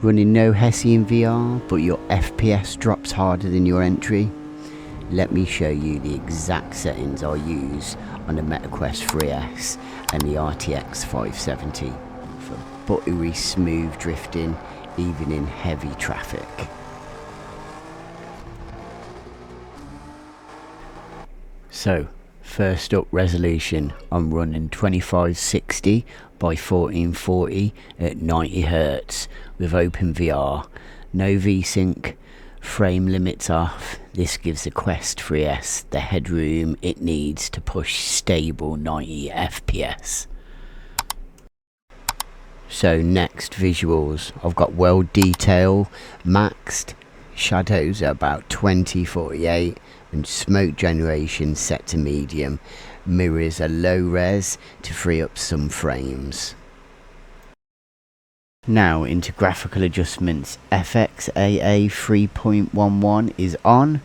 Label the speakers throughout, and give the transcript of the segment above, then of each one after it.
Speaker 1: Running No Hesi in VR, but your FPS drops harder than your entry? Let me show you the exact settings I use on the MetaQuest 3S and the RTX 570 for buttery smooth drifting even in heavy traffic. So, first up, resolution. I'm running 2560 by 1440 at 90 Hz with OpenVR, no VSync, frame limits off. This gives the Quest 3S the headroom it needs to push stable 90 FPS. So next, visuals. I've got world detail maxed, shadows are about 2048 and smoke generation set to medium. Mirrors are low res to free up some frames. Now into graphical adjustments. FXAA 3.11 is on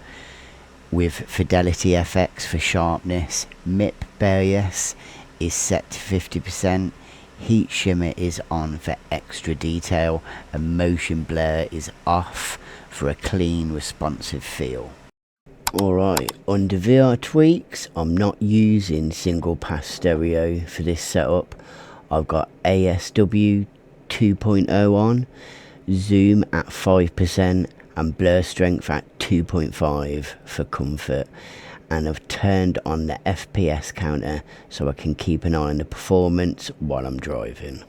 Speaker 1: with Fidelity FX for sharpness. MIP bias is set to 50%. Heat shimmer is on for extra detail, and motion blur is off for a clean, responsive feel. Alright, under VR tweaks, I'm not using single pass stereo for this setup. I've got ASW 2.0 on, zoom at 5% and blur strength at 2.5 for comfort. And I've turned on the FPS counter so I can keep an eye on the performance while I'm driving.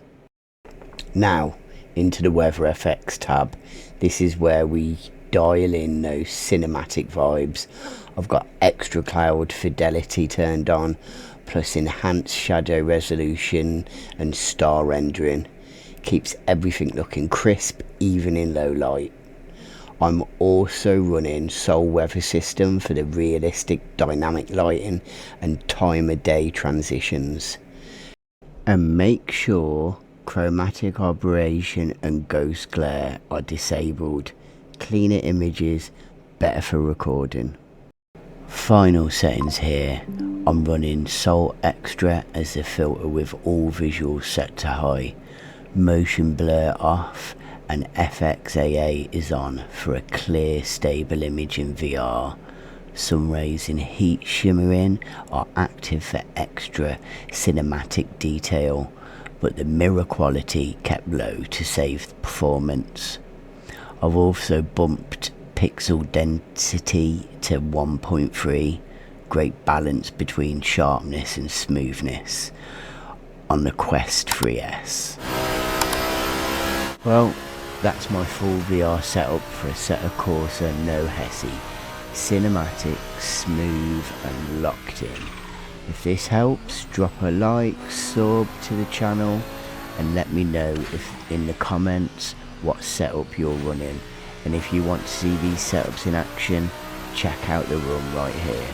Speaker 1: Now, into the weather FX tab. This is where we dial in those cinematic vibes. I've got extra cloud fidelity turned on, plus enhanced shadow resolution and star rendering. Keeps everything looking crisp even in low light. I'm also running Sol Weather System for the realistic dynamic lighting and time of day transitions. And make sure chromatic aberration and ghost glare are disabled. Cleaner images, better for recording. Final settings here. I'm running Sol Extra as the filter with all visuals set to high. Motion blur off, and FXAA is on for a clear, stable image in VR. Sun rays and heat shimmering are active for extra cinematic detail, but the mirror quality kept low to save performance. I've also bumped pixel density to 1.3, great balance between sharpness and smoothness on the Quest 3S. Well, that's my full VR setup for Assetto Corsa No Hesi. Cinematic, smooth and locked in. If this helps, drop a like, sub to the channel and let me know if in the comments what setup you're running. And if you want to see these setups in action, check out the run right here.